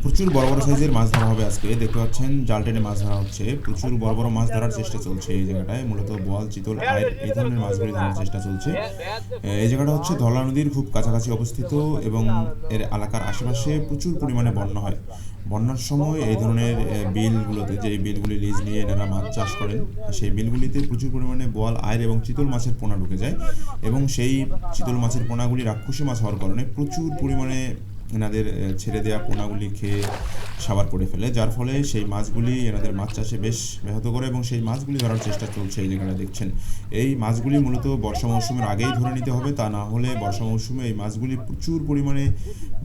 প্রচুর বড় বড় সাইজের মাছ ধরা হবে আজকে। দেখতে পাচ্ছেন জাল টেনে মাছ ধরা হচ্ছে। প্রচুর বড় বড় মাছ ধরার চেষ্টা চলছে এই জায়গাটায়। মূলত বোয়াল, চিতল, আইড় এই ধরনের মাছগুলি ধরার চেষ্টা চলছে। এই জায়গাটা হচ্ছে ধলা নদীর খুব কাছাকাছি অবস্থিত এবং এর এলাকার আশেপাশে প্রচুর পরিমাণে বন্যা হয়। বন্যার সময় এই ধরনের বিলগুলোতে, যে বিলগুলি লিজ নিয়ে এনারা মাছ চাষ করেন, সেই বিলগুলিতে প্রচুর পরিমাণে বোয়াল, আইড় এবং চিতল মাছের পোনা ঢুকে যায় এবং সেই চিতল মাছের পোনাগুলি রাক্ষসী মাছ হওয়ার কারণে প্রচুর পরিমাণে এনাদের ছেড়ে দেওয়া পোনাগুলি খেয়ে সাবার করে ফেলে, যার ফলে সেই মাছগুলি এনাদের মাছ চাষে বেশ ব্যাহত করে এবং সেই মাছগুলি ধরার চেষ্টা চলছে। এই জায়গাটা দেখছেন, এই মাছগুলি মূলত বর্ষা মৌসুমের আগেই ধরে নিতে হবে, তা না হলে বর্ষা মৌসুমে এই মাছগুলি প্রচুর পরিমাণে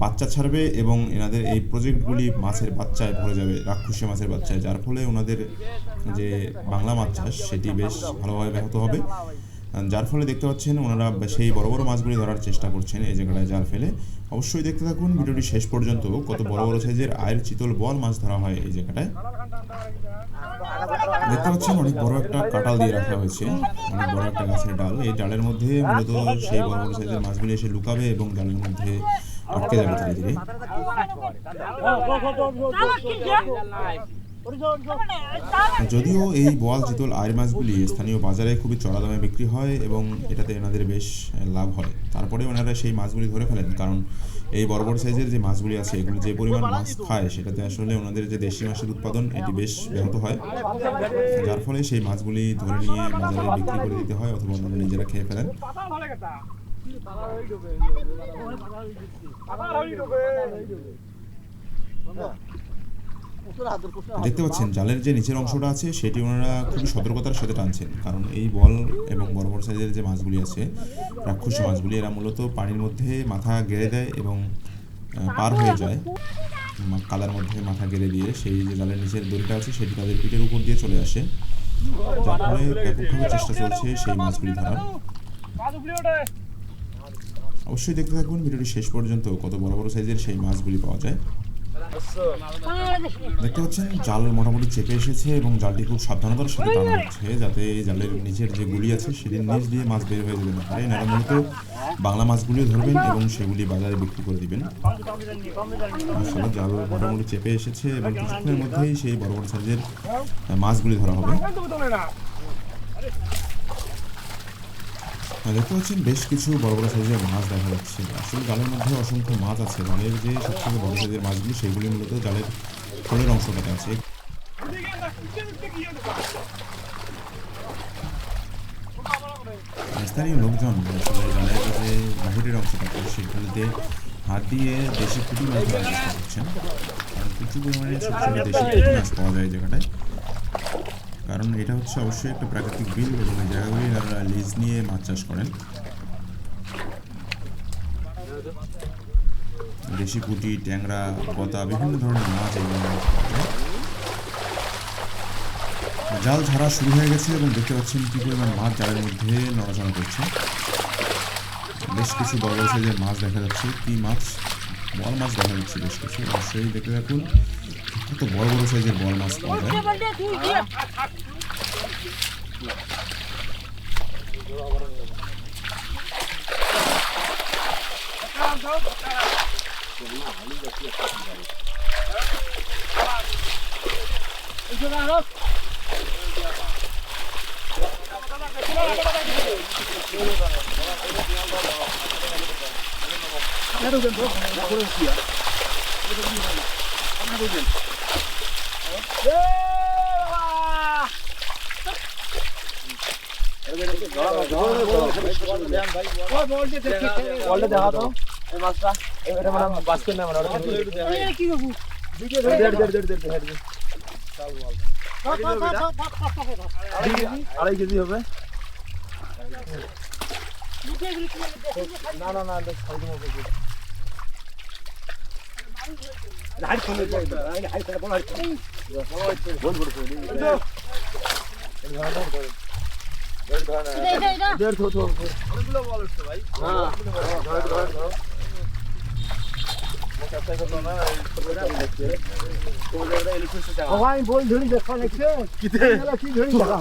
বাচ্চা ছাড়বে এবং এনাদের এই প্রজেক্টগুলি মাছের বাচ্চায় ভরে যাবে, রাক্ষসী মাছের বাচ্চায়, যার ফলে ওনাদের যে বাংলা মাছ চাষ সেটি বেশ ভালোভাবে ব্যাহত হবে। যার ফলে দেখতে পাচ্ছেন ওনারা সেই বড় বড় মাছগুলি ধরার চেষ্টা করছেন এই জায়গাটায় জাল ফেলে। অবশ্যই দেখতে থাকুন ভিডিওটি শেষ পর্যন্ত, কত বড় বড় সাইজের আইড়, চিতল, বোয়াল মাছ ধরা হয় এই জায়গাটায়। দেখতে পাচ্ছেন অনেক বড় একটা কাঁটাল দিয়ে রাখা হয়েছে, অনেক বড় একটা গাছের ডাল। এই ডালের মধ্যে মূলত সেই বড় বড় সাইজের মাছগুলি এসে লুকাবে এবং ডালের মধ্যে আটকে যাবে ধীরে ধীরে। যদিও এই বোয়াল, চিতল, আইড় মাছগুলি স্থানীয় বাজারে খুবই চড়া দামে বিক্রি হয় এবং এটাতে এনাদের বেশ লাভ হয়, তারপরে ওনারা সেই মাছগুলি ধরে ফেলেন, কারণ এই বড় বড় সাইজের যে মাছগুলি আছে এগুলি যে পরিমাণ মাছ খায় সেটাতে আসলে ওনাদের যে দেশি মাছের উৎপাদন এটি বেশ ব্যাহত হয়, যার ফলে সেই মাছগুলি ধরে নিয়ে বাজারে বিক্রি করে দিতে হয় অথবা ওনারা নিজেরা খেয়ে ফেলেন। দেখতে পাচ্ছেন জালের যে নিচের অংশটা আছে সেটি ওনারা খুবই সতর্কতার সাথে টানছেন, কারণ এই বল এবং বড় বড় সাইজের যে মাছগুলি আছে, রাক্ষসী মাছগুলি, এরা মূলত পানির মধ্যে মাথা গেড়ে দেয় এবং পার হয়ে যায় কাদার মধ্যে মাথা গেড়ে দিয়ে সেই যে জালের নিচের দড়িটা আছে সেটি তাদের পিঠের উপর দিয়ে চলে আসে, যার ফলে ব্যাপকভাবে চেষ্টা চলছে সেই মাছগুলি ধরার। অবশ্যই দেখতে থাকুন ভিডিওটি শেষ পর্যন্ত, কত বড় বড় সাইজের সেই মাছগুলি পাওয়া যায়। দেখতে পাচ্ছেন জাল মোটামুটি চেপে এসেছে এবং জালটি খুব সাবধানতার সাথে টানা হচ্ছে, যাতে এই জালের নিচের যে গুলি আছে সেটির নিচ দিয়ে মাছ বের হয়ে যেতে না পারে। এনারা মূলত বাংলা মাছগুলিও ধরবেন এবং সেগুলি বাজারে বিক্রি করে দিবেন। আসলে জাল মোটামুটি চেপে এসেছে এবং কিছুক্ষণের মধ্যেই সেই বড় বড় সাইজের মাছগুলি ধরা হবে। দেখতে পাচ্ছেন বেশ কিছু বড় বড় সাইজের মাছ দেখা যাচ্ছে। আসলে জালের মধ্যে অসংখ্য মাছ আছে। জালের যে সবথেকে বড় সাইজের মাছগুলি সেগুলি মূলত জালের খোলের অংশটাতে আছে। স্থানীয় লোকজন আসলে জালের যে বাহিরের অংশটাতে সেগুলিতে হাত দিয়ে দেশি পুঁটি মাছ ধরার চেষ্টা করছেন, কারণ প্রচুর পরিমাণে ছোটো ছোটো দেশি পুঁটি মাছ পাওয়া যায় এই জায়গাটায়। কারণ এটা হচ্ছে অবশ্যই একটা প্রাকৃতিক বিল এবং এই জায়গাগুলি তারা লিজ নিয়ে মাছ চাষ করেন। দেশি পুঁটি, ট্যাংরা, গতা, বিভিন্ন ধরনের মাছ এই জায়গায় পাওয়া যায়। জাল ঝাড়া শুরু হয়ে গেছে এবং দেখতে পাচ্ছেন কী পরিমাণ মাছ জালের মধ্যে নড়াচড়া করছে। বেশ কিছু বড় বড় সাইজের মাছ দেখা যাচ্ছে। কী মাছ? বল মাছ দেখা যাচ্ছে বেশ কিছু। অবশ্যই দেখতে থাকুন কত বড় বড় সাইজের বল মাছ পাওয়া যায়। আড়াই কেজি হবে না না না আমি বল ধরি দেখা লাগছে কি ধরি দেখা